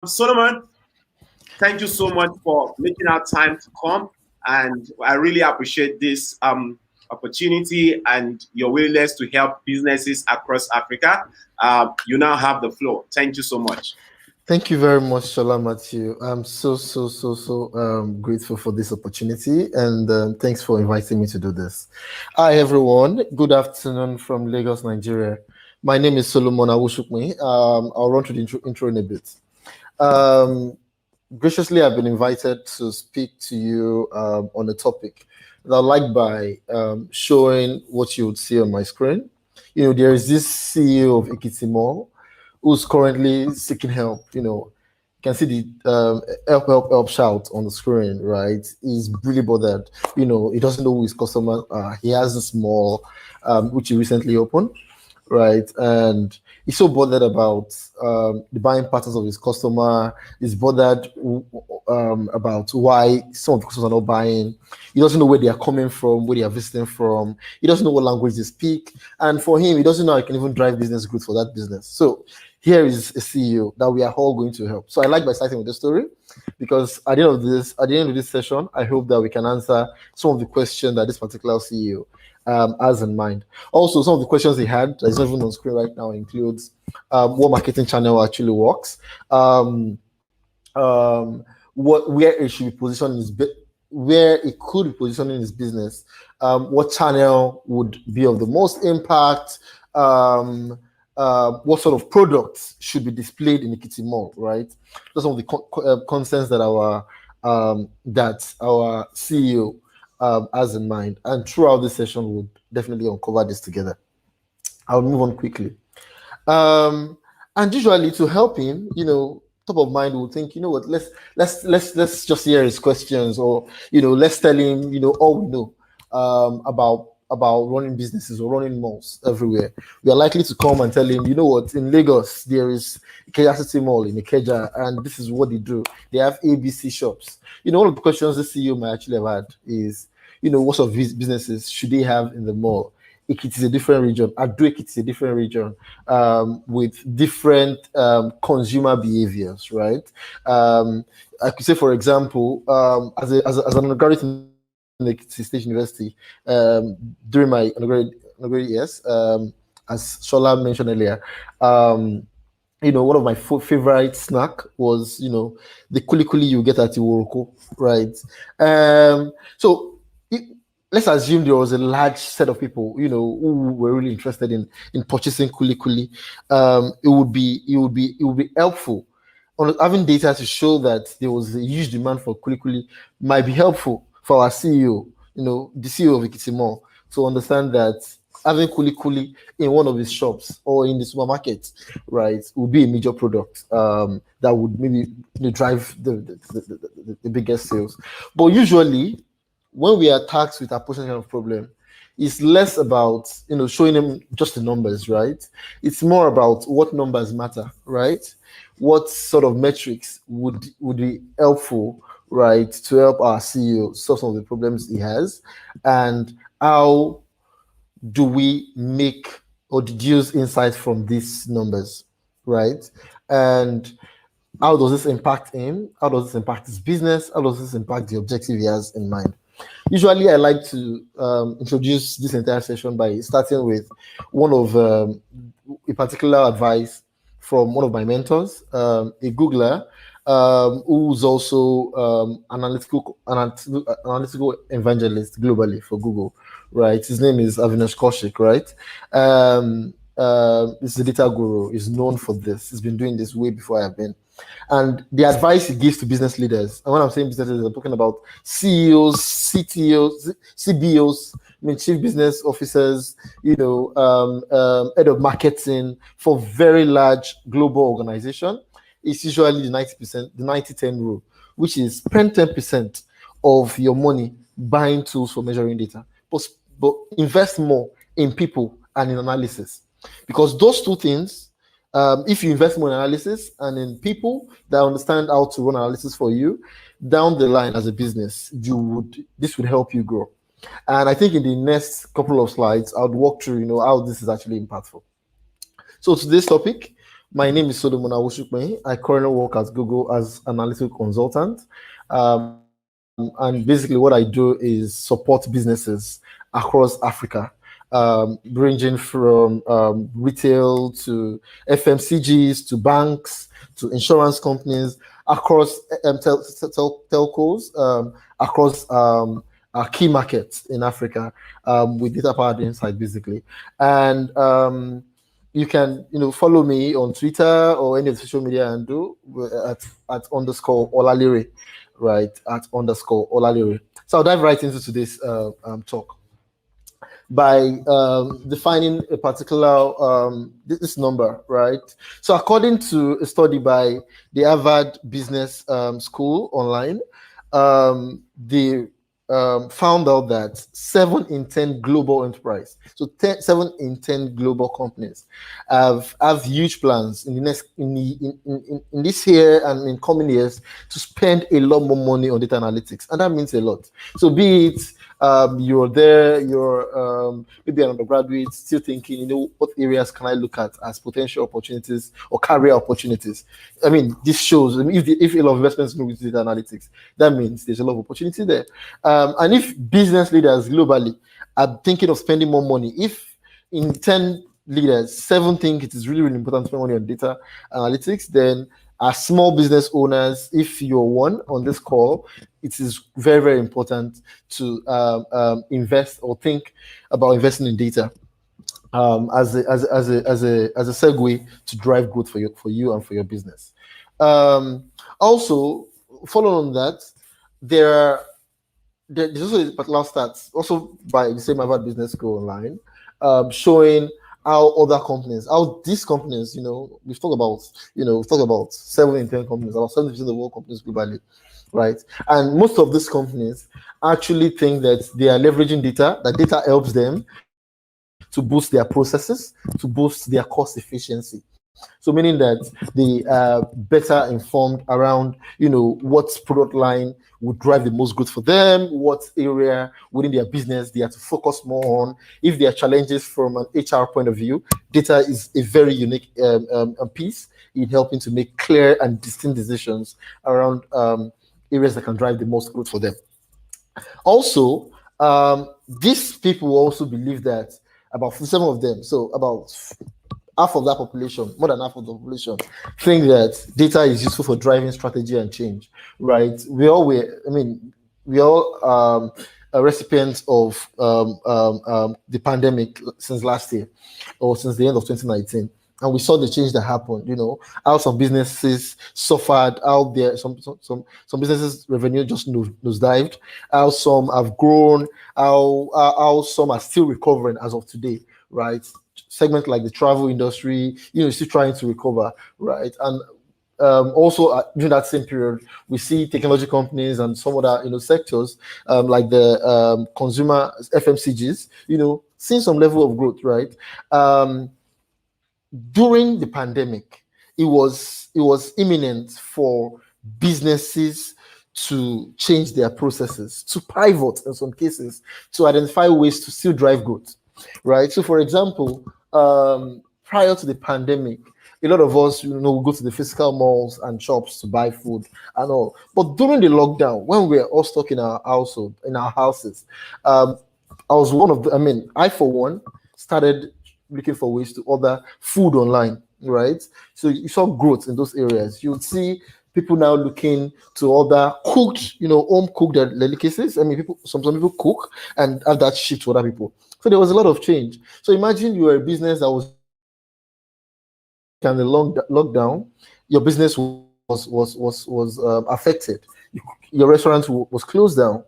Solomon, thank you so much for making our time to come. And I really appreciate this opportunity and your willingness to help businesses across Africa. You now have the floor. Thank you so much. Thank you very much, Sola Mathew. I'm so grateful for this opportunity, and thanks for inviting me to do this. Hi, everyone. Good afternoon from Lagos, Nigeria. My name is Solomon Awosupin. I'll run through the intro in a bit. Um, Graciously, I've been invited to speak to you on a topic that I like by showing what you would see on my screen. There is this CEO of Ikiti who's currently seeking help. You can see the help shout on the screen, right? He's really bothered. He doesn't know who his customers are. He has a small, which he recently opened, right? And he's so bothered about the buying patterns of his customer. He's bothered about why some of the customers are not buying. He doesn't know where they are coming from, where they are visiting from. He doesn't know what language they speak. And for him, he doesn't know how he can even drive business growth for that business. So here is a CEO that we are all going to help. So I like by starting with the story because at the end of this session, I hope that we can answer some of the questions that this particular CEO has in mind. Also, some of the questions he had that is not even on screen right now includes what marketing channel actually works, where it should be positioned in where it could be positioned in his business, what channel would be of the most impact, what sort of products should be displayed in the Kitty Mall, right? Those are some of the concerns that our CEO has in mind. And throughout this session, we'll definitely uncover this together. I'll move on quickly. And usually to help him, top of mind, we'll think, you know what, let's just hear his questions, or let's tell him, all we know about running businesses or running malls everywhere. We are likely to come and tell him, you know what, in Lagos there is Ikeja City Mall in Ikeja, and this is what they do. They have ABC shops. One of the questions the CEO might actually have had is, what sort of businesses should they have in the mall? It is a different region. Ado Ekiti is a different region with different consumer behaviors, right? I could say, for example, as an undergraduate in Ekiti State University, during my undergraduate years, as Sola mentioned earlier, one of my favorite snack was, the kuli you get at Iworoko, right? So let's assume there was a large set of people, who were really interested in purchasing kuli. It would be helpful on having data to show that there was a huge demand for kuli. Might be helpful for our CEO, the CEO of Ekiti Mall, to understand that having kuli in one of his shops or in the supermarket, right, would be a major product that would maybe drive the biggest sales. But usually, when we are tasked with approaching kind of problem, it's less about showing them just the numbers, right? It's more about what numbers matter, right? What sort of metrics would be helpful, right, to help our CEO solve some of the problems he has, and how do we make or deduce insights from these numbers, right? And how does this impact him? How does this impact his business? How does this impact the objective he has in mind? Usually, I like to introduce this entire session by starting with one of a particular advice from one of my mentors, a Googler, who's also analytical evangelist globally for Google, right? His name is Avinash Kaushik, right? He's a data guru. He's known for this. He's been doing this way before I've been. And the advice he gives to business leaders, and when I'm saying business leaders, I'm talking about CEOs, CTOs, CBOs, chief business officers, head of marketing for very large global organization. It's usually the 90%, the 90-10 rule, which is spend 10% of your money buying tools for measuring data, but invest more in people and in analysis. Because those two things, if you invest more in analysis and in people that understand how to run analysis for you, down the line as a business, this would help you grow. And I think in the next couple of slides, I would walk through, how this is actually impactful. So today's topic, My name is Solomon Awosupin. I currently work at Google as analytical consultant. And basically, what I do is support businesses across Africa, ranging from retail to FMCGs to banks to insurance companies across telcos, across our key markets in Africa, with data powered insight, basically. And you can follow me on Twitter or any of the social media and do at underscore Olalire, right? At underscore Olalire. So I'll dive right into today's talk by defining a particular this number, right? So according to a study by the Harvard Business School online, the found out that 7 in 10 global enterprise, so 7 in 10 global companies have huge plans in the next in this year and in coming years to spend a lot more money on data analytics, and that means a lot. So be it you're there, you're maybe an undergraduate still thinking, what areas can I look at as potential opportunities or career opportunities. I mean, this shows, I mean, if a lot of investments go into data analytics, that means there's a lot of opportunity there. And if business leaders globally are thinking of spending more money, if in 10 leaders, 7 think it is really, really important to spend money on data analytics, then as small business owners, if you're one on this call, it is very, very important to invest or think about investing in data as a segue to drive growth for you and for your business. Also, following on that, there's also a particular stats also by the same Harvard Business School online, showing how other companies, how these companies, we've talked about 7 in 10 companies, about 70% of all companies globally, right? And most of these companies actually think that they are leveraging data, that data helps them to boost their processes, to boost their cost efficiency. So meaning that they are better informed around, what product line would drive the most growth for them, what area within their business they have to focus more on. If there are challenges from an HR point of view, data is a very unique piece in helping to make clear and distinct decisions around areas that can drive the most growth for them. Also, these people also believe that about some of them, so about half of that population, more than half of the population, think that data is useful for driving strategy and change, right? We all are recipients of the pandemic since last year or since the end of 2019. And we saw the change that happened, how some businesses suffered, how there some businesses revenue just nosedived, how some have grown, how some are still recovering as of today, right? Segment like the travel industry, still trying to recover, right? And also during that same period, we see technology companies and some other sectors like the consumer FMCGs, seeing some level of growth, right? During the pandemic, it was imminent for businesses to change their processes, to pivot in some cases, to identify ways to still drive growth, right? So, for example, prior to the pandemic, a lot of us, we go to the physical malls and shops to buy food and all. But during the lockdown, when we were all stuck in our household, in our houses, I was one of the, I for one started looking for ways to order food online, right? So you saw growth in those areas. You would see people now looking to order cooked, home cooked delicacies. Some people cook and have that shipped to other people. So there was a lot of change. So imagine you were a business that was in the lockdown, your business was affected. Your restaurant was closed down.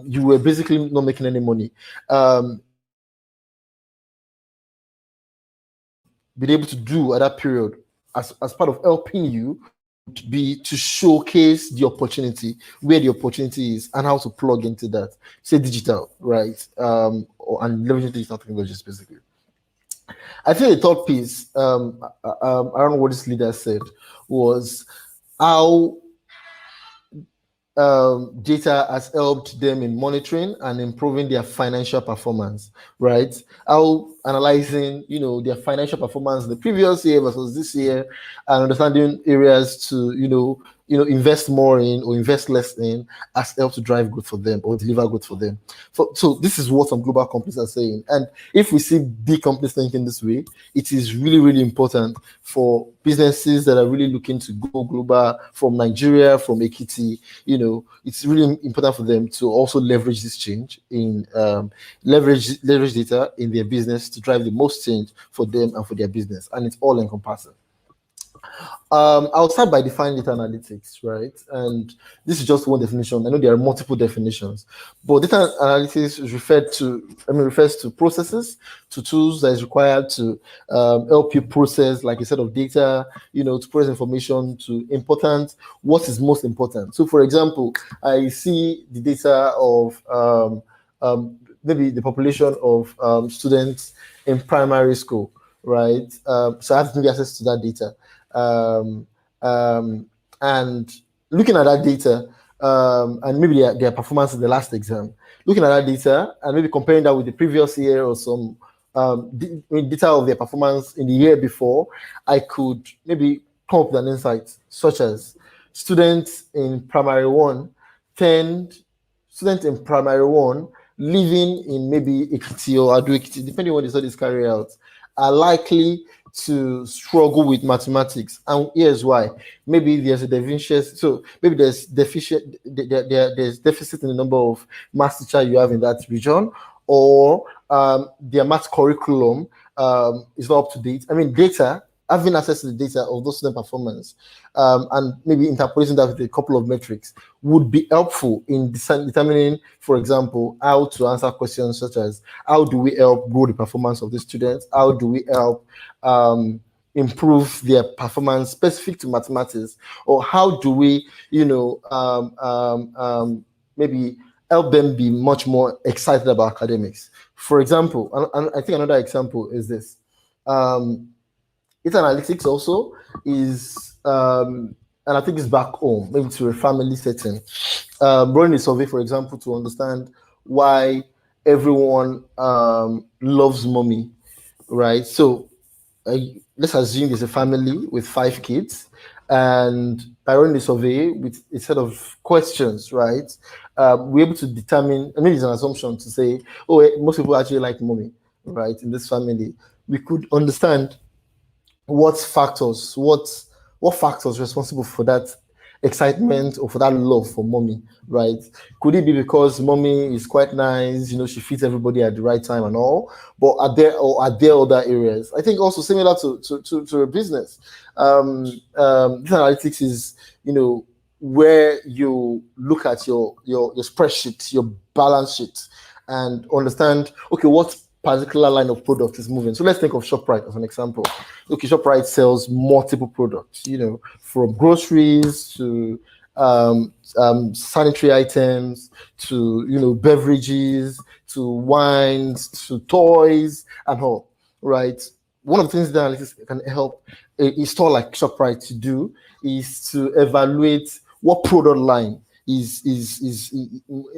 You were basically not making any money. What you could have been able to do at that period as part of helping you would be to showcase the opportunity, where the opportunity is, and how to plug into that. Say digital, right? And leveraging digital technologies, basically. I think the third piece, I don't know what this leader said, was how data has helped them in monitoring and improving their financial performance, right? How analyzing, their financial performance in the previous year versus this year, and understanding areas to, invest more in or invest less in, has helped to drive growth for them or deliver growth for them. So this is what some global companies are saying. And if we see big companies thinking this way, it is really, really important for businesses that are really looking to go global from Nigeria, from Ekiti. It's really important for them to also leverage this change in leverage data in their business to drive the most change for them and for their business. And it's all encompassing. I'll start by defining data analytics, right? And this is just one definition. I know there are multiple definitions, but data analytics is refers to processes, to tools that is required to help you process, like you said, of data, to process information to what is most important. So, for example, I see the data of maybe the population of students in primary school, right? So I have to give access to that data. Um, um, and looking at that data and maybe their performance in the last exam, looking at that data and maybe comparing that with the previous year or some data of their performance in the year before, I could maybe come up with an insight such as students in primary one tend students in primary one living in maybe Ekiti or Ado Ekiti, depending on what the studies carry out, are likely to struggle with mathematics. And here's why. Maybe there's a deficiency. So maybe there's there's deficit in the number of math teachers you have in that region, or their math curriculum is not up to date. I mean, data, having access to the data of those student performance and maybe interpolating that with a couple of metrics would be helpful in determining, for example, how to answer questions such as how do we help grow the performance of the students? How do we help improve their performance specific to mathematics? Or how do we, maybe help them be much more excited about academics? For example, and I think another example is this. Data analytics also is, and I think it's back home, maybe to a family setting. Running a survey, for example, to understand why everyone loves mommy, right? So let's assume there's a family with 5 kids, and by running the survey with a set of questions, right? We're able to determine, I mean, it's an assumption to say, most people actually like mommy, right? In this family, we could understand what factors responsible for that excitement or for that love for mommy, right? Could it be because mommy is quite nice, she feeds everybody at the right time and all, but are there other areas? I think also similar to a business. This analytics is, where you look at your spreadsheet, your balance sheet, and understand, okay, what particular line of product is moving. So let's think of ShopRite as an example. Okay, ShopRite sells multiple products, from groceries to sanitary items to beverages to wines to toys and all, right? One of the things that analytics can help a store like ShopRite to do is to evaluate what product line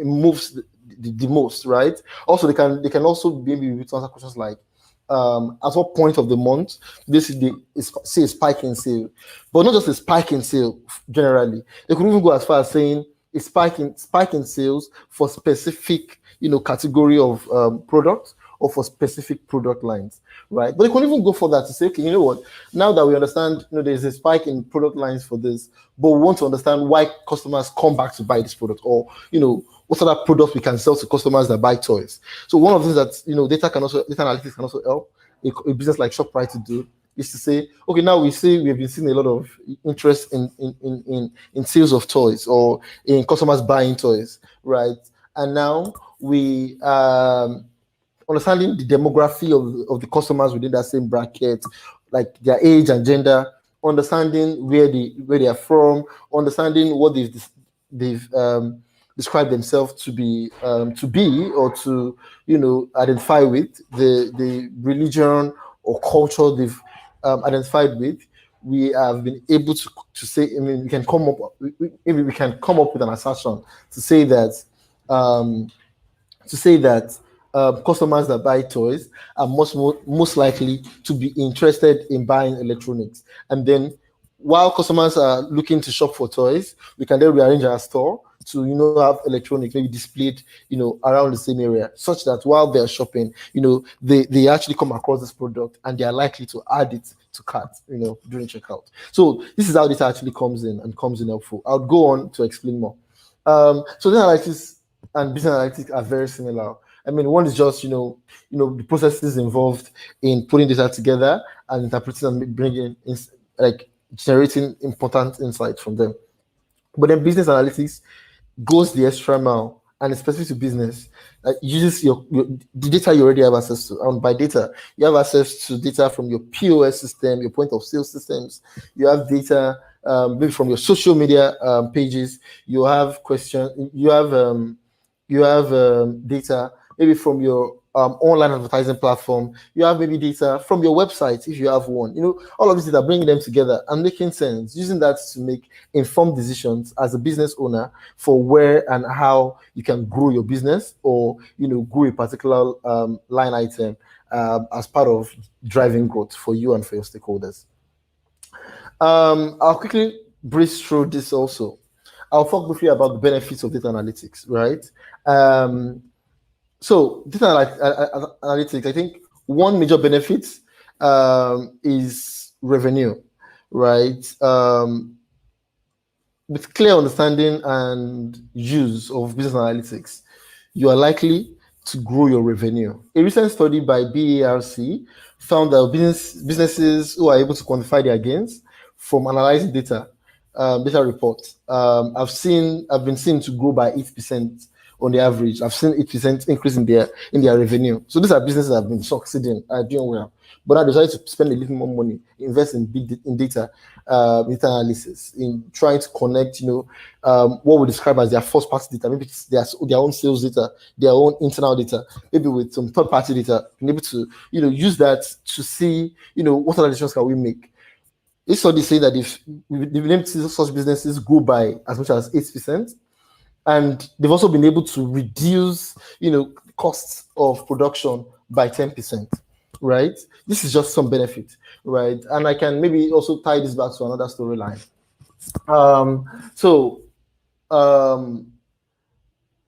moves the most, right? Also, they can also maybe answer questions like, at what point of the month this is say a spike in sale, but not just a spike in sale generally. They could even go as far as saying a spike in sales for specific category of products or for specific product lines, right? But they can even go further to say, okay, you know what? Now that we understand, there's a spike in product lines for this, but we want to understand why customers come back to buy this product, or what other products we can sell to customers that buy toys. So one of the things that data analytics can also help a business like ShopRite to do is to say, okay, now we've been seeing a lot of interest in sales of toys or in customers buying toys, right? And now we understanding the demography of the customers within that same bracket, like their age and gender, understanding where they are from, understanding what they've described themselves to be or to identify with, the religion or culture they've identified with. we have been able to say, I mean, we can come up, maybe we can come up with an assertion to say that um, to say that customers that buy toys are most likely to be interested in buying electronics. And then while customers are looking to shop for toys, we can then rearrange our store to have electronics maybe displayed around the same area, such that while they're shopping, they actually come across this product and they are likely to add it to cart during checkout. So this is how this actually comes in and comes in helpful. I'll go on to explain more. So the analytics and business analytics are very similar. I mean, one is just the processes involved in putting data together and interpreting and bringing in, like generating important insights from them. But then business analytics goes the extra mile and it's specific to business. Uses the data you already have access to. And by data, you have access to data from your POS system, your point of sale systems. You have data maybe from your social media pages. You have data maybe from your online advertising platform. You have maybe data from your website if you have one. All of these data, bringing them together and making sense, using that to make informed decisions as a business owner for where and how you can grow your business, or grow a particular line item as part of driving growth for you and for your stakeholders. I'll quickly breeze through this also. I'll talk briefly about the benefits of data analytics, right? So data analytics, I think one major benefit is revenue, right? With clear understanding and use of business analytics, you are likely to grow your revenue. A recent study by BARC found that businesses who are able to quantify their gains from analyzing data reports, I've been seen to grow by 8% on the average. I've seen 8% increase in their revenue. So these are businesses that have been succeeding, doing well. But I decided to spend a little more money, invest in data analysis, in trying to connect, what we describe as their first party data, maybe it's their own sales data, their own internal data, maybe with some third party data, and able to, use that to see, what other decisions can we make. This study say that if we've been able to see such businesses grow by as much as 8%, and they've also been able to reduce, costs of production by 10%, right? This is just some benefit, right? And I can maybe also tie this back to another storyline.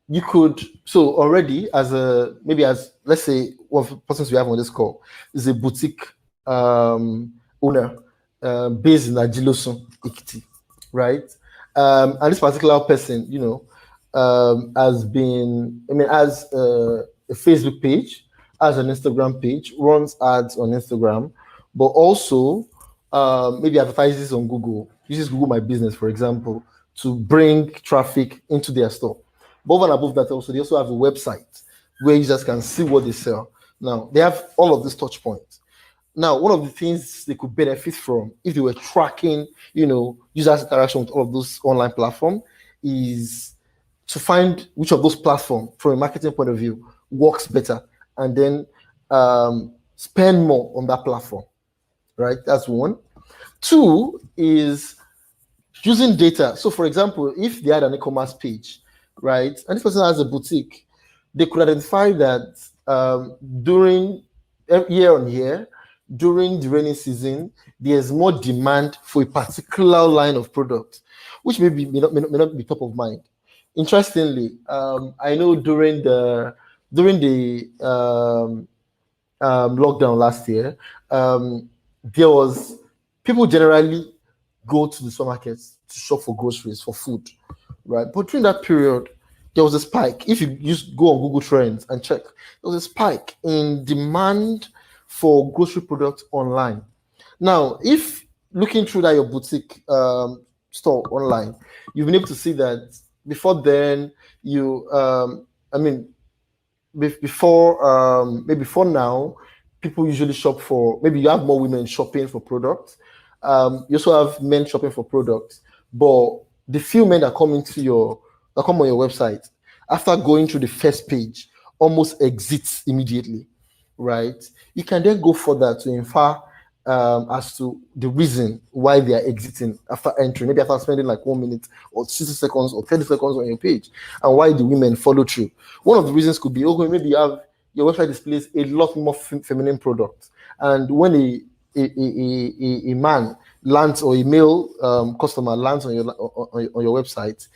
You could, so already as let's say one of the persons we have on this call is a boutique owner based in Ajilosun, Ikiti, right? And this particular person, has a Facebook page, has an Instagram page, runs ads on Instagram, but also maybe advertises on Google, uses Google My Business, for example, to bring traffic into their store. But over and above that, they also have a website where users can see what they sell. Now, they have all of these touch points. Now, one of the things they could benefit from if they were tracking, users' interaction with all of those online platforms is to find which of those platforms, from a marketing point of view, works better, and then spend more on that platform, right? That's one. Two is using data. So, for example, if they had an e-commerce page, right, and this person has a boutique, they could identify that during year on year, during the rainy season, there's more demand for a particular line of product, which may not be top of mind. Interestingly, I know during the lockdown last year, there was people generally go to the supermarkets to shop for groceries, for food, right? But during that period, there was a spike. If you just go on Google Trends and check, there was a spike in demand for grocery products online. Now, if looking through that your boutique store online, you've been able to see that before then, before now, people usually shop for, maybe you have more women shopping for products. You also have men shopping for products, but the few men that come on your website, after going through the first page, almost exits immediately, right? You can then go further to infer as to the reason why they are exiting after entering, maybe after spending like 1 minute or 60 seconds or 30 seconds on your page, and why the women follow through. One of the reasons could be, okay, maybe you have your website displays a lot more feminine products, and when a man lands, or a male customer lands on your website,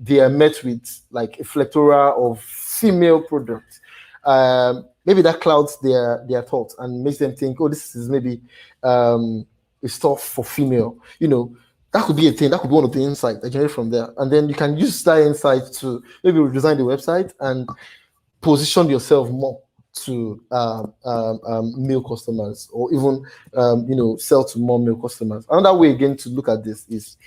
they are met with like a plethora of female products. Maybe that clouds their thoughts and makes them think, oh, this is maybe a stuff for female. That could be a thing. That could be one of the insights that generate from there, and then you can use that insight to maybe redesign the website and position yourself more to male customers, or even sell to more male customers. Another way again to look at this is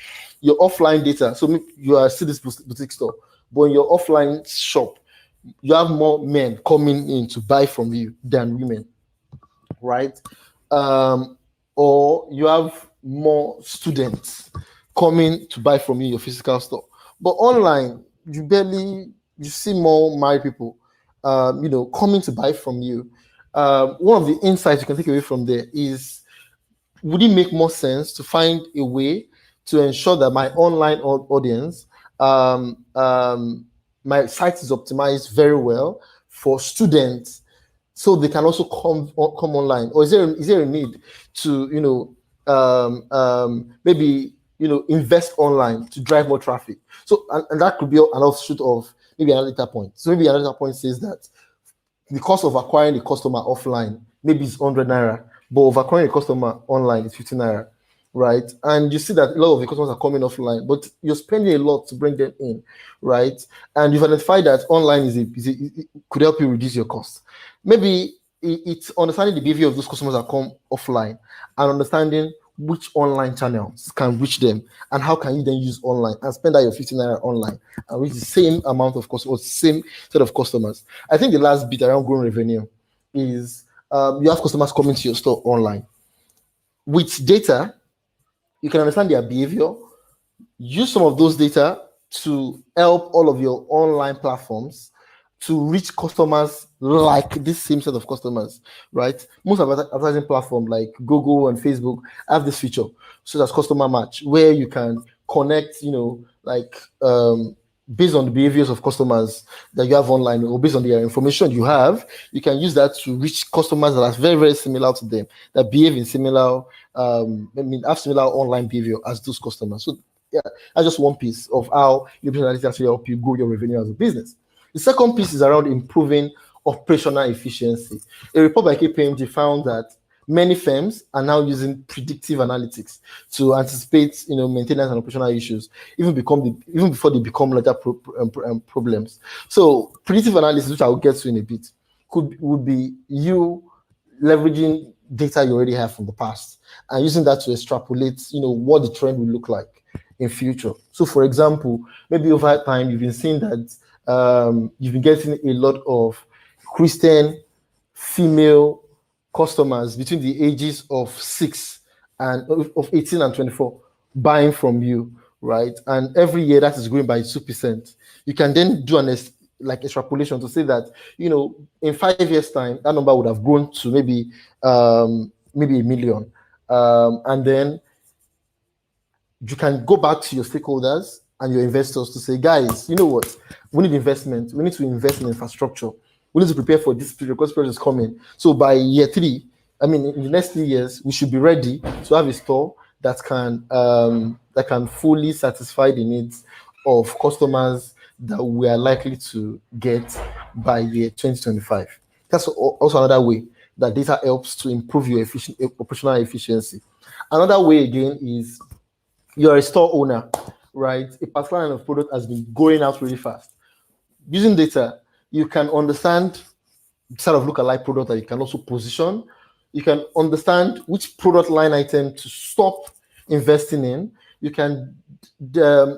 your offline data. So you are still this boutique store, but in your offline shop, you have more men coming in to buy from you than women, right? Or you have more students coming to buy from you in your physical store. But online, you see more married people, coming to buy from you. One of the insights you can take away from there is, would it make more sense to find a way to ensure that my online audience, my site is optimized very well for students, so they can also come online? Or is there a need to maybe invest online to drive more traffic? So and that could be an offshoot of maybe another data point. So maybe another data point says that the cost of acquiring a customer offline maybe it's 100 naira, but of acquiring a customer online is 50 naira, right? And you see that a lot of the customers are coming offline, but you're spending a lot to bring them in, right? And you've identified that online it could help you reduce your cost. Maybe it's understanding the behavior of those customers that come offline, and understanding which online channels can reach them, and how can you then use online and spend that your 15 naira online and reach the same amount of customers, same set of customers. I think the last bit around growing revenue is you have customers coming to your store online. With data, you can understand their behavior, use some of those data to help all of your online platforms to reach customers like this same set of customers, right? Most advertising platforms like Google and Facebook have this feature, such as customer match, where you can connect, based on the behaviors of customers that you have online, or based on the information you have, you can use that to reach customers that are very, very similar to them, that behave in similar, have similar online behavior as those customers. So yeah, that's just one piece of how your business analytics actually help you grow your revenue as a business. The second piece is around improving operational efficiency. A report by KPMG found that many firms are now using predictive analytics to anticipate, maintenance and operational issues, even before they become larger problems. So predictive analysis, which I'll get to in a bit, would be you leveraging data you already have from the past and using that to extrapolate, what the trend will look like in future. So, for example, maybe over time you've been seeing that you've been getting a lot of Christian female customers between the ages of 18 and 24 buying from you, right? And every year that is growing by 2%. You can then do an extrapolation to say that, in 5 years' time, that number would have grown to maybe a million. And then you can go back to your stakeholders and your investors to say, guys, you know what? We need investment. We need to invest in infrastructure. We need to prepare for this period because period is coming. So by year 3, in the next 3 years, we should be ready to have a store that can fully satisfy the needs of customers that we are likely to get by year 2025. That's also another way that data helps to improve your operational efficiency. Another way again is, you're a store owner, right? A particular line of product has been going out really fast. Using data, you can understand sort of lookalike product that you can also position. You can understand which product line item to stop investing in. You can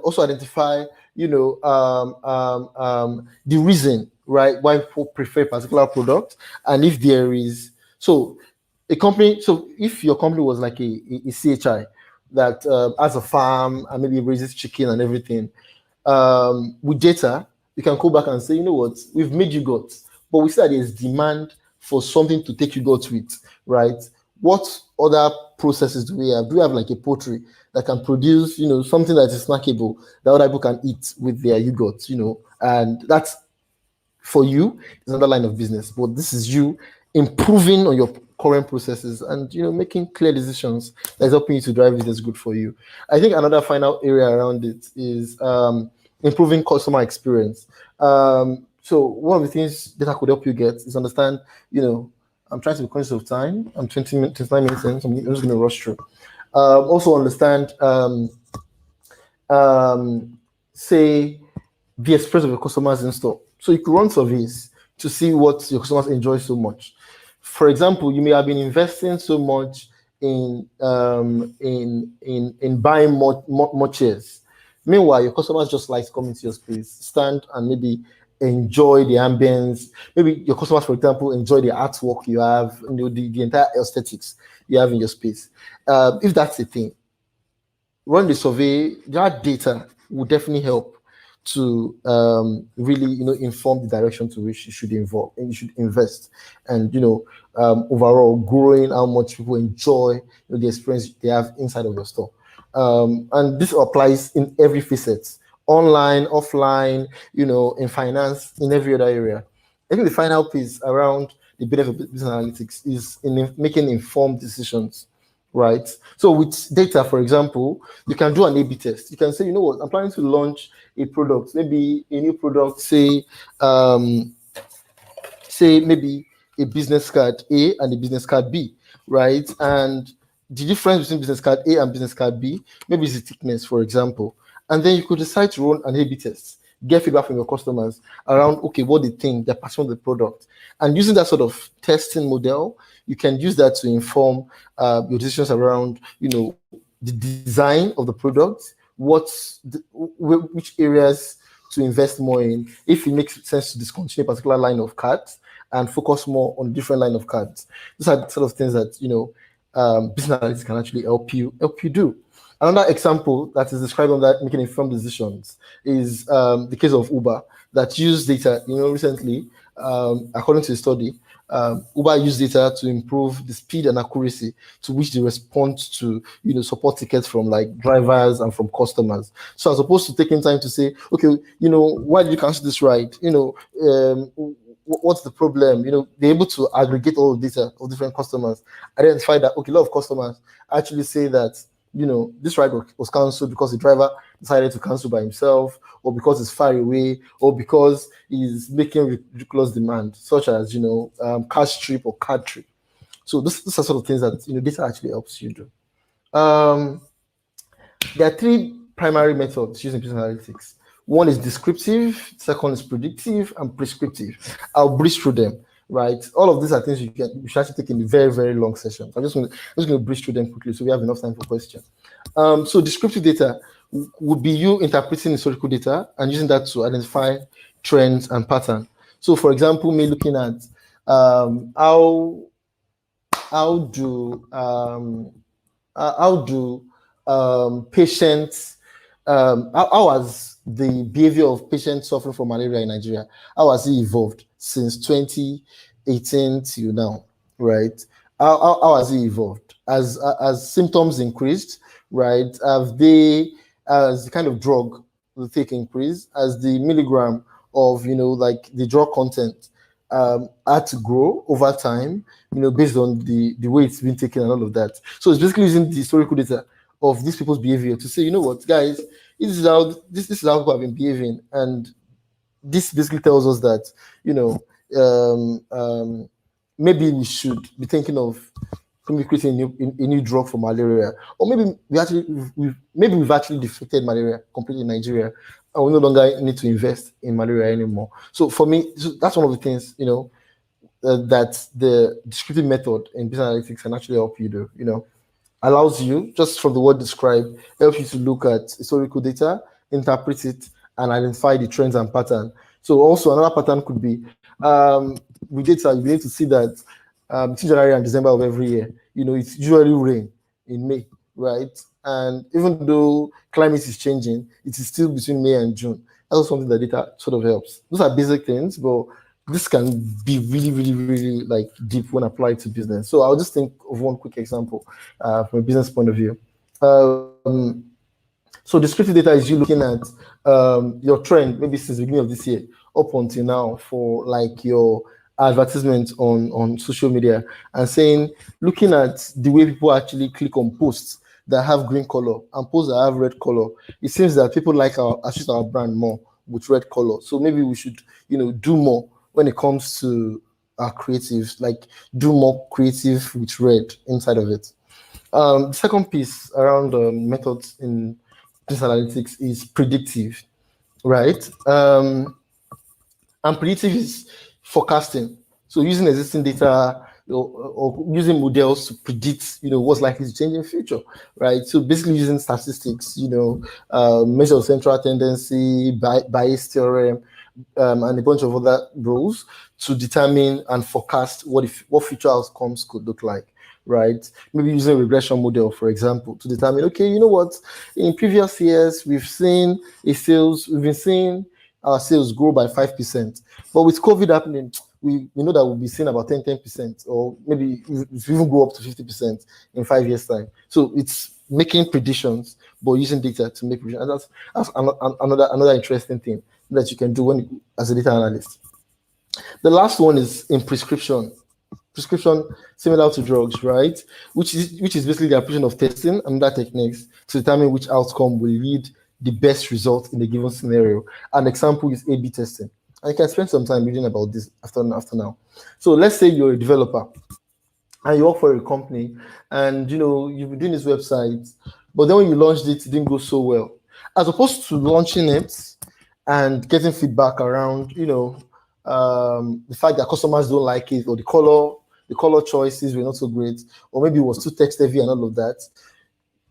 also identify, the reason, right, why people prefer a particular product, and if there is if your company was like a CHI that has a farm and maybe raises chicken and everything, with data, you can go back and say, you know what, we've made you goats, but we see that there's demand for something to take you goats with, right? what other processes do we have? Do we have like a poultry that can produce, something that is snackable that other people can eat with their yogurt, and that's for you is another line of business, but this is you improving on your current processes and making clear decisions that's helping you to drive business good for you. I think another final area around it is improving customer experience. So one of the things data could help you get is understand, I'm trying to be conscious of time. I'm 29 minutes in, so I'm just going to rush through. Also understand, say, the experience of your customers in store. So you could run surveys to see what your customers enjoy so much. For example, you may have been investing so much in buying more chairs. Meanwhile, your customers just like coming to your space, stand and maybe enjoy the ambience. Maybe your customers, for example, enjoy the artwork you have, the entire aesthetics you have in your space. If that's the thing, run the survey. That data will definitely help to really inform the direction to which you should involve and you should invest, and overall growing how much people enjoy the experience they have inside of your store. And this applies in every facet, online, offline, in finance, in every other area. I think the final piece around the benefit of business analytics is in making informed decisions, right? So with data, for example, you can do an A/B test. You can say, you know what, I'm planning to launch a product, maybe a new product, say maybe a business card A and a business card B, right? And the difference between business card A and business card B, maybe is the thickness, for example. And then you could decide to run an A/B test, get feedback from your customers around, okay, what they think, their passion of the product. And using that sort of testing model, you can use that to inform your decisions around, the design of the product, which areas to invest more in, if it makes sense to discontinue a particular line of cards and focus more on different line of cards. These are the sort of things that business analytics can actually help you do. Another example that is described on that making informed decisions is the case of Uber that used data. Recently, according to a study, Uber used data to improve the speed and accuracy to which they respond to support tickets from like drivers and from customers. So as opposed to taking time to say, okay, why did you cancel this ride? What's the problem? They're able to aggregate all the data of different customers, identify that, okay, a lot of customers actually say that this ride was cancelled because the driver decided to cancel by himself, or because it's far away, or because he's making ridiculous demand, such as cash trip or card trip. So these are sort of things that data actually helps you do. There are three primary methods using business analytics. One is descriptive, second is predictive, and prescriptive. I'll breeze through them, right? All of these are things you should actually take in a very, very long session. I'm just going to breeze through them quickly so we have enough time for questions. So descriptive data would be you interpreting historical data and using that to identify trends and patterns. So, for example, me looking at how do patients how has the behavior of patients suffering from malaria in Nigeria, how has it evolved since 2018 till now, right? How has it evolved? As symptoms increased, right? As the kind of drug they take increase, as the milligram of like the drug content had to grow over time, based on the way it's been taken and all of that. So it's basically using the historical data of these people's behavior to say, what, guys, this is how people have been behaving, and this basically tells us that maybe we should be thinking of creating a new drug for malaria, or maybe we've actually defeated malaria completely in Nigeria, and we no longer need to invest in malaria anymore. So for me, that's one of the things that the descriptive method in business analytics can actually help you do. Allows you, just from the word described, helps you to look at historical data, interpret it, and identify the trends and pattern. So also another pattern could be with data, you need to see that between January and December of every year, it's usually rain in May, right? And even though climate is changing, it is still between May and June. That's something that data sort of helps. Those are basic things, but this can be really, really, really like deep when applied to business. So I'll just think of one quick example from a business point of view. Um, so descriptive data is you looking at your trend, maybe since the beginning of this year up until now, for like your advertisement on social media, and saying, looking at the way people actually click on posts that have green color and posts that have red color. It seems that people like our associate our brand more with red color. So maybe we should, do more when it comes to our creatives, like do more creative with red inside of it. The second piece around methods in business analytics is predictive, right? And predictive is forecasting. So using existing data or using models to predict, what's likely to change in the future, right? So basically using statistics, measure of central tendency, bias theorem, and a bunch of other rules to determine and forecast what future outcomes could look like, right? Maybe using a regression model, for example, to determine, okay, you know what, in previous years we've been seeing our sales grow by 5%, but with COVID happening, we know that we'll be seeing about 10%, or maybe it even grow up to 50% in 5 years' time. So it's making predictions, but using data to make predictions. And that's another interesting thing that you can do as a data analyst. The last one is in prescription, similar to drugs, right? Which is basically the application of testing and other techniques to determine which outcome will lead the best result in a given scenario. An example is A/B testing. And you can spend some time reading about this after now. So let's say you're a developer and you work for a company, and you've been doing this website, but then when you launched it didn't go so well. As opposed to launching it and getting feedback around, the fact that customers don't like it, or the color choices were not so great, or maybe it was too text heavy and all of that.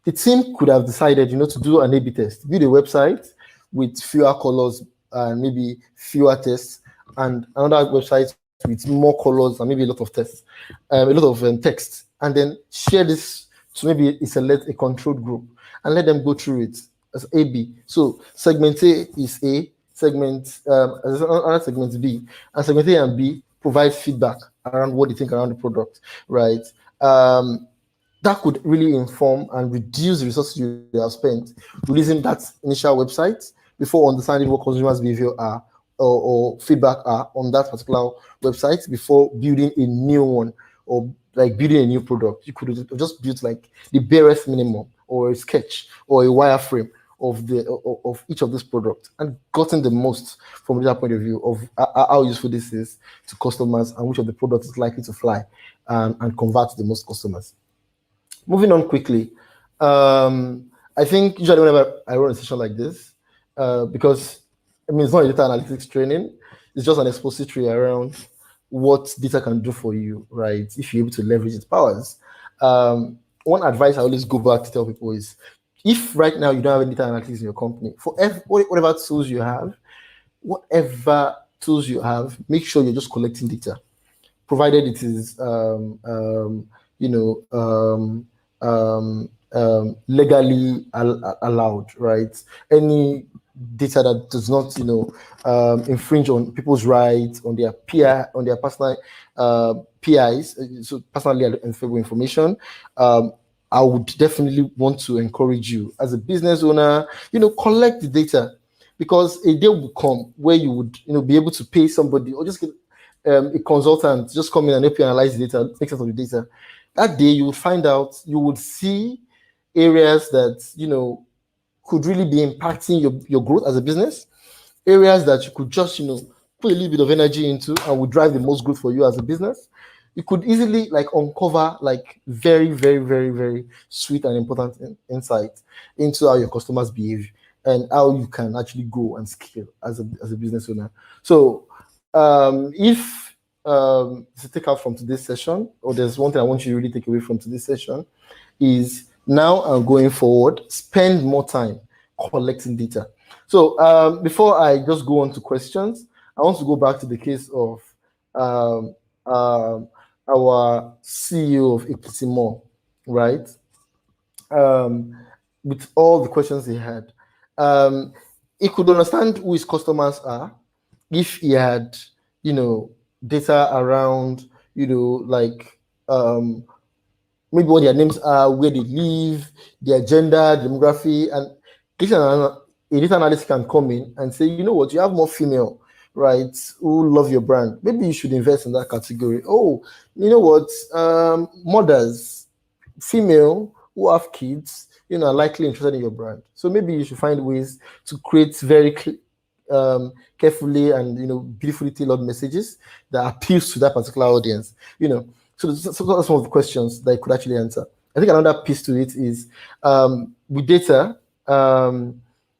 The team could have decided, to do an A/B test, build a website with fewer colors and maybe fewer tests, and another website with more colors and maybe a lot of tests, a lot of text, and then share this to maybe select a controlled group and let them go through it as A/B. So segment A is A, another segment B, and segment A and B provide feedback around what they think around the product, right? That could really inform and reduce the resources you have spent releasing that initial website before understanding what consumers' behavior are, or feedback are on that particular website, before building a new one, or like building a new product. You could have just built like the barest minimum, or a sketch, or a wireframe of each of these products, and gotten the most from that point of view of how useful this is to customers, and which of the products is likely to fly and convert the most customers. Moving on quickly, I think usually whenever I run a session like this, because it's not a data analytics training, it's just an expository around what data can do for you, right? If you're able to leverage its powers. One advice I always go back to tell people is, if right now you don't have any data analytics in your company, for whatever tools you have, make sure you're just collecting data, provided it is legally allowed, right? Any data that does not, infringe on people's rights, on their personal PIs, so personally identifiable information. I would definitely want to encourage you as a business owner, collect the data, because a day will come where you would, be able to pay somebody, or just get a consultant just come in and help you analyze the data, make sense of the data. That day you would see areas that could really be impacting your growth as a business, areas that you could just put a little bit of energy into and would drive the most growth for you as a business. You could easily uncover very, very, very, very sweet and important insight into how your customers behave and how you can actually grow and scale as a business owner. So if to take out from today's session, or there's one thing I want you to really take away from today's session, is now and going forward, spend more time collecting data. So before I just go on to questions, I want to go back to the case of our CEO of Equitimore, right? With all the questions he had, he could understand who his customers are if he had data around, like maybe what their names are, where they live, their gender, demography, and a data analyst can come in and say, you know what, you have more female, right, who love your brand. Maybe you should invest in that category. Oh, you know what, mothers, female who have kids, are likely interested in your brand. So maybe you should find ways to create very carefully and beautifully tailored messages that appeals to that particular audience. So those are some of the questions that I could actually answer. I think another piece to it is with data,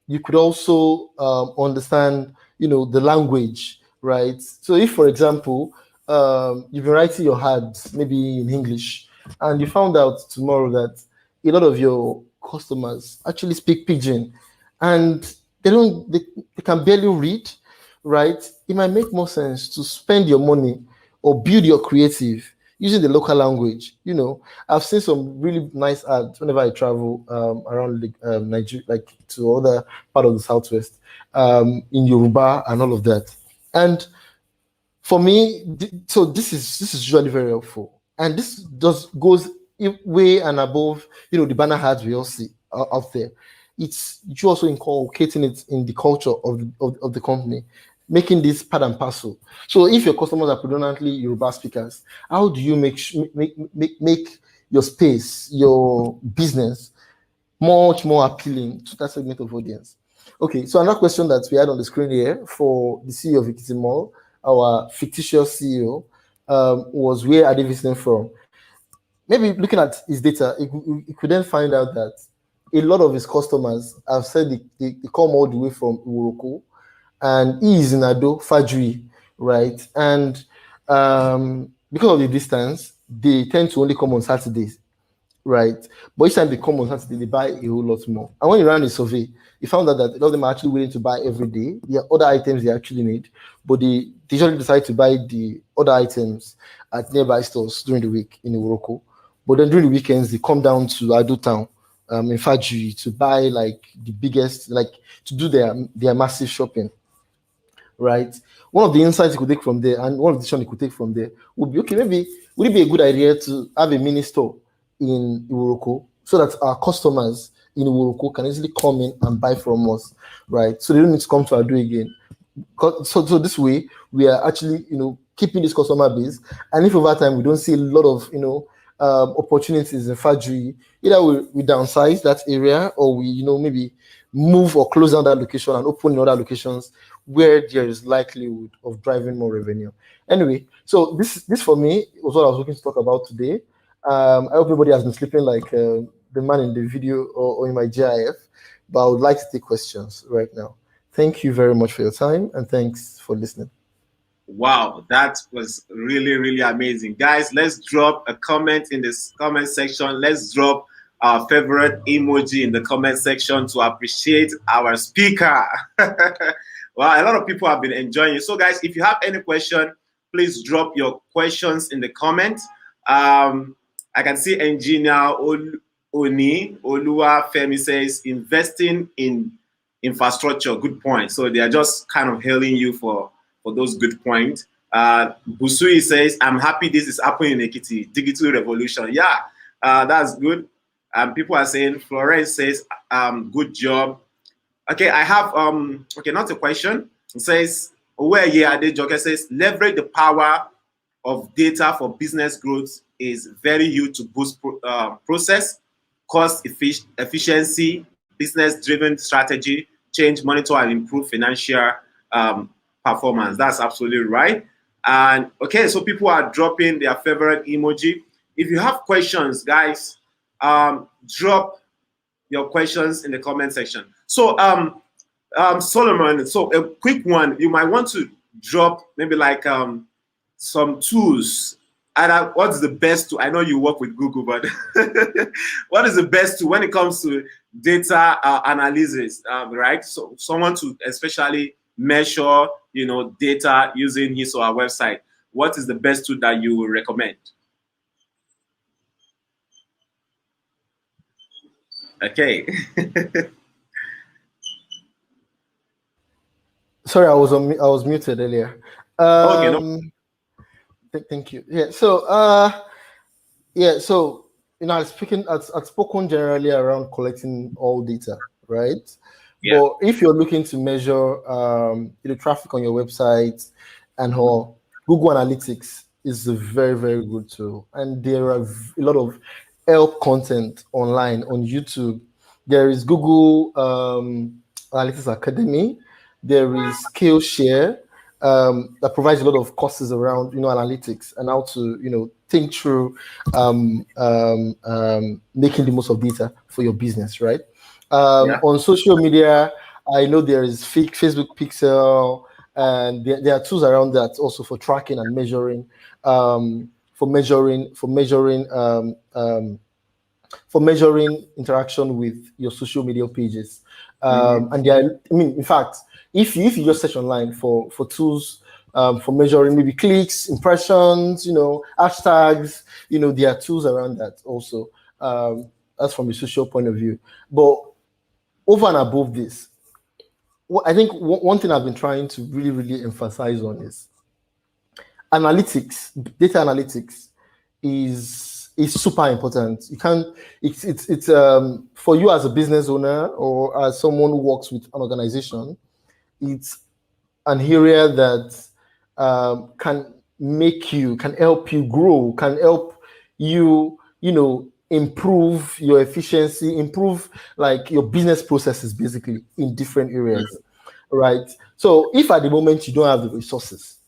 you could also understand, the language, right? So if, for example, you've been writing your ads maybe in English, and you found out tomorrow that a lot of your customers actually speak pidgin, and they can barely read, right? It might make more sense to spend your money or build your creative using the local language. I've seen some really nice ads whenever I travel around Nigeria, like to other part of the southwest, in Yoruba and all of that. And for me, so this is usually very helpful, and this just goes way and above, the banner ads we all see out there. It's you also inculcating it in the culture of the company, making this part and parcel. So if your customers are predominantly Yoruba speakers, how do you make your space, your business, much more appealing to that segment of audience? Okay, so another question that we had on the screen here for the CEO of Ikiti Mall, our fictitious CEO, was where are they visiting from? Maybe looking at his data, he could then find out that a lot of his customers have said they come all the way from Uroko, and he is in Ado, Fajri, right? And because of the distance, they tend to only come on Saturdays, right? But each time they come on Saturday, they buy a whole lot more. And when you ran a survey, you found out that a lot of them are actually willing to buy every day. There are other items they actually need, but they usually decide to buy the other items at nearby stores during the week in Morocco. But then during the weekends, they come down to Ado Town, in Fajri, to buy like the biggest, like to do their massive shopping, right? One of the insights you could take from there, and one of the decisions you could take from there, would be, okay, maybe would it be a good idea to have a mini store in Iwuroko so that our customers in Iwuroko can easily come in and buy from us, right? So they don't need to come to Ado again. So this way we are actually keeping this customer base, and if over time we don't see a lot of opportunities in Fajri, either we downsize that area, or we maybe move or close down that location and open in other locations where there is likelihood of driving more revenue. Anyway, so this for me was what I was looking to talk about today. I hope everybody has been sleeping like the man in the video, or in my GIF, but I would like to take questions right now. Thank you very much for your time, and thanks for listening. Wow, that was really, really amazing. Guys, let's drop a comment in this comment section. Let's drop our favorite emoji in the comment section to appreciate our speaker. Well, a lot of people have been enjoying it. So, guys, if you have any question, please drop your questions in the comments. I can see Engineer Oni Olua Femi says investing in infrastructure. Good point. So they are just kind of hailing you for those good points. Busui says, I'm happy this is happening in Ekiti. Digital revolution. Yeah, that's good. People are saying, Florence says, good job. Okay, I have, okay, not a question. It says, where Adejoke says, leverage the power of data for business growth is very huge to boost process, cost efficiency, business-driven strategy, change, monitor, and improve financial performance. That's absolutely right. And okay, so people are dropping their favorite emoji. If you have questions, guys, drop your questions in the comment section. So, Solomon, so a quick one, you might want to drop maybe like some tools. And what's the best tool? I know you work with Google, but what is the best tool when it comes to data analysis, right? So someone to especially measure, data using his or her website. What is the best tool that you would recommend? Okay. Sorry, I was muted earlier. Okay, no. Thank you. Yeah. So I've spoken generally around collecting all data, right? Yeah. But if you're looking to measure, traffic on your website and all, Google Analytics is a very, very good tool, and there are a lot of help content online on YouTube. There is Google Analytics Academy. There is Skillshare, that provides a lot of courses around analytics and how to think through making the most of data for your business, right? Yeah. On social media, I know there is Facebook Pixel, and there are tools around that also for tracking and measuring, for measuring interaction with your social media pages. Mm-hmm. And in fact, if you just search online for tools, for measuring maybe clicks, impressions, hashtags, there are tools around that also. That's from a social point of view. But over and above this, I think one thing I've been trying to really, really emphasize on is analytics. Data analytics is super important. You can't. It's for you as a business owner or as someone who works with an organization. It's an area that can help you grow, can help you, improve your efficiency, improve like your business processes, basically in different areas, right? So if at the moment you don't have the resources,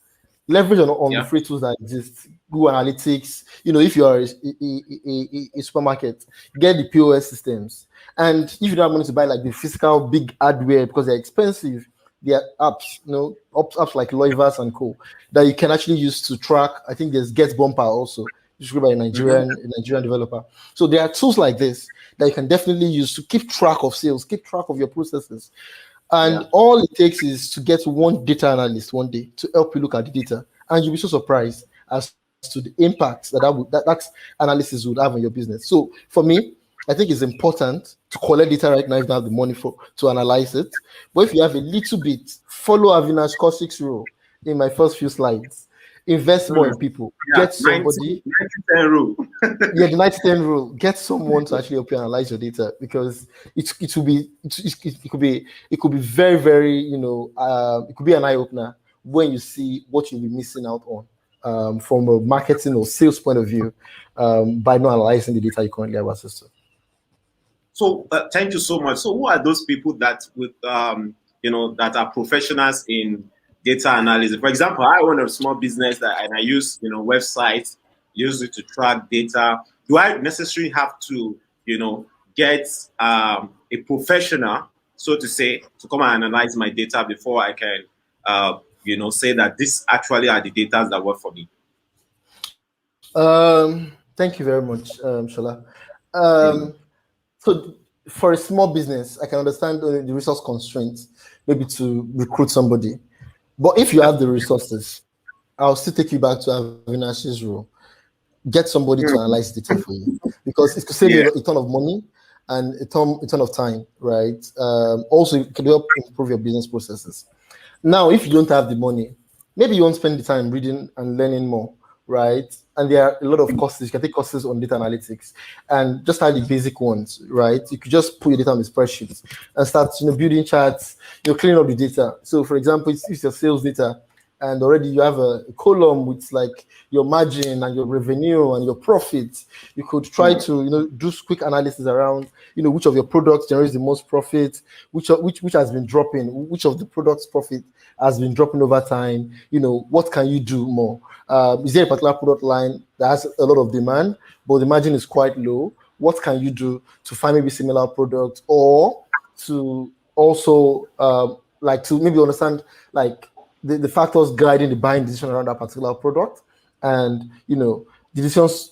leverage on the Yeah. free tools that exist. Google Analytics. If you are a supermarket, get the POS systems. And if you don't have money to buy like the physical big hardware because they're expensive, there are apps, apps like Loivas and Co. that you can actually use to track. I think there's Get Bumper also, which is by Mm-hmm. A Nigerian developer. So there are tools like this that you can definitely use to keep track of sales, keep track of your processes. And Yeah. all it takes is to get one data analyst one day to help you look at the data, and you'll be so surprised as to the impact that analysis would have on your business. So for me, I think it's important to collect data right now if you don't have the money to analyze it. But if you have a little bit, follow Avinash Kaushik's rule in my first few slides. Invest more Mm. in people. Yeah. Get 90, somebody. 10 rule. Yeah, the 90-10 rule. Get someone to actually help you analyze your data, because it will be it could be very, very, it could be an eye opener when you see what you'll be missing out on, from a marketing or sales point of view, by not analyzing the data you currently have access to. So thank you so much. So who are those people that that are professionals in data analysis? For example, I own a small business and I use websites, use it to track data. Do I necessarily have to get a professional, so to say, to come and analyze my data before I can say that this actually are the data that work for me? Thank you very much, Shola. Um, so for a small business, I can understand the resource constraints, maybe to recruit somebody. But if you Yeah. have the resources, I'll still take you back to Avinash's rule. Get somebody to analyze data for you, because it could save you Yeah. a ton of money and a ton of time, right? Also, it can help improve your business processes. Now, if you don't have the money, maybe you won't spend the time reading and learning more, right? And there are a lot of courses. You can take courses on data analytics and just have the basic ones, right? You could just put your data on the spreadsheet and start, building charts, cleaning up the data. So, for example, it's your sales data, and already you have a column with like your margin and your revenue and your profit. You could try to do quick analysis around which of your products generates the most profit, which has been dropping, which of the products profit has been dropping over time. What can you do more? Is there a particular product line that has a lot of demand but the margin is quite low? What can you do to find maybe similar products, or to also like to maybe understand like the factors guiding the buying decision around that particular product, and the decisions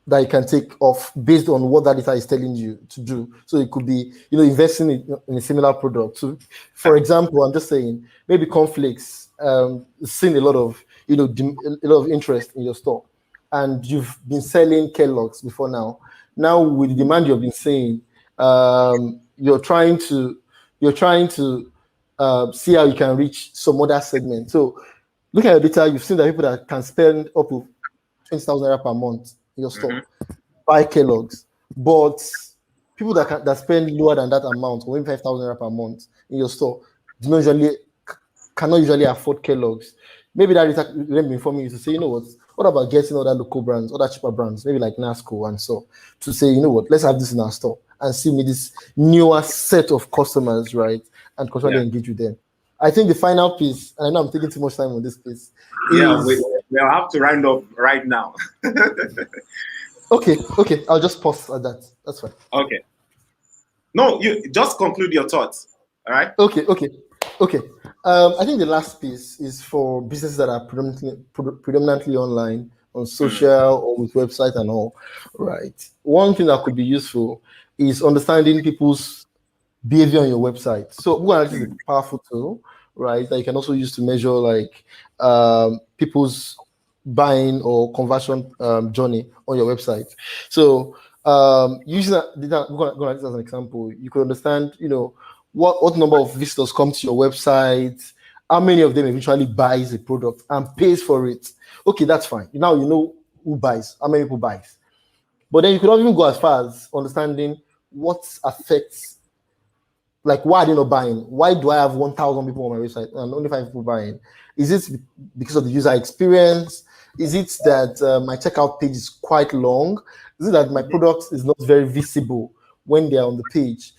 that you can take off based on what that data is telling you to do. So it could be investing in a similar product. So for example, I'm just saying maybe cornflakes, seeing a lot of a lot of interest in your store, and you've been selling Kellogg's before now. Now with the demand you've been seeing, you're trying to see how you can reach some other segment. So Look at your data. You've seen that people that can spend up to 20,000 naira per month in your store buy Kellogg's, but people that spend lower than that amount, or even 5,000 naira per month in your store, do not usually cannot usually afford Kellogg's. Maybe that data will be informing you to say, you know what about getting other local brands, other cheaper brands, maybe like Nasco and so, to say, you know what, let's have this in our store and see me this newer set of customers, right? And constantly Yeah. engage with them. I think the final piece, and I know I'm taking too much time on this piece, Yeah, is we'll have to round up right now. okay. I'll just pause at that. That's fine. Okay. No, you just conclude your thoughts. All right. Okay. I think the last piece is for businesses that are predominantly online, on Mm, social or with website and all. Right. One thing that could be useful is understanding people's behavior on your website. So Google Analytics is a mm. powerful tool, right? That you can also use to measure like people's buying or conversion journey on your website. So using Google Analytics as an example, you could understand, what number of visitors come to your website, how many of them eventually buys a product and pays for it. Okay, that's fine. Now you know who buys, how many people buys. But then you could even go as far as understanding what affects, like, why are they not buying? Why do I have 1,000 people on my website and only 5 people buying? Is it because of the user experience? Is it that my checkout page is quite long? Is it that my product is not very visible when they are on the page?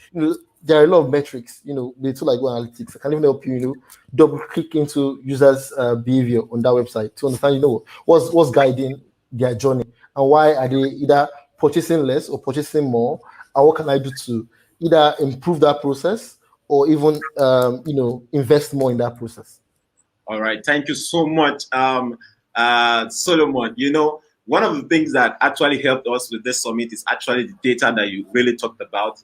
There are a lot of metrics. They tool like Google Analytics. I can even help you, double click into users' behavior on that website to understand, what's guiding their journey and why are they either purchasing less or purchasing more, and what can I do to either improve that process or even invest more in that process. All right. Thank you so much, Solomon. One of the things that actually helped us with this summit is actually the data that you really talked about.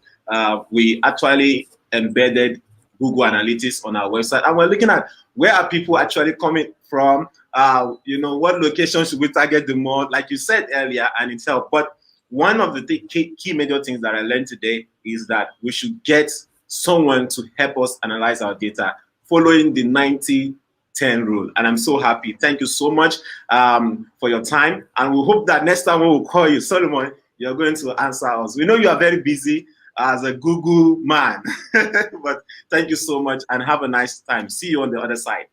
We actually embedded Google Analytics on our website, and we're looking at where are people actually coming from. What location should we target the more, like you said earlier, and it helped. But one of the key major things that I learned today is that we should get someone to help us analyze our data following the 90-10 rule. And I'm so happy. Thank you so much for your time. And we hope that next time we will call you, Solomon, you're going to answer us. We know you are very busy as a Google man, but thank you so much and have a nice time. See you on the other side.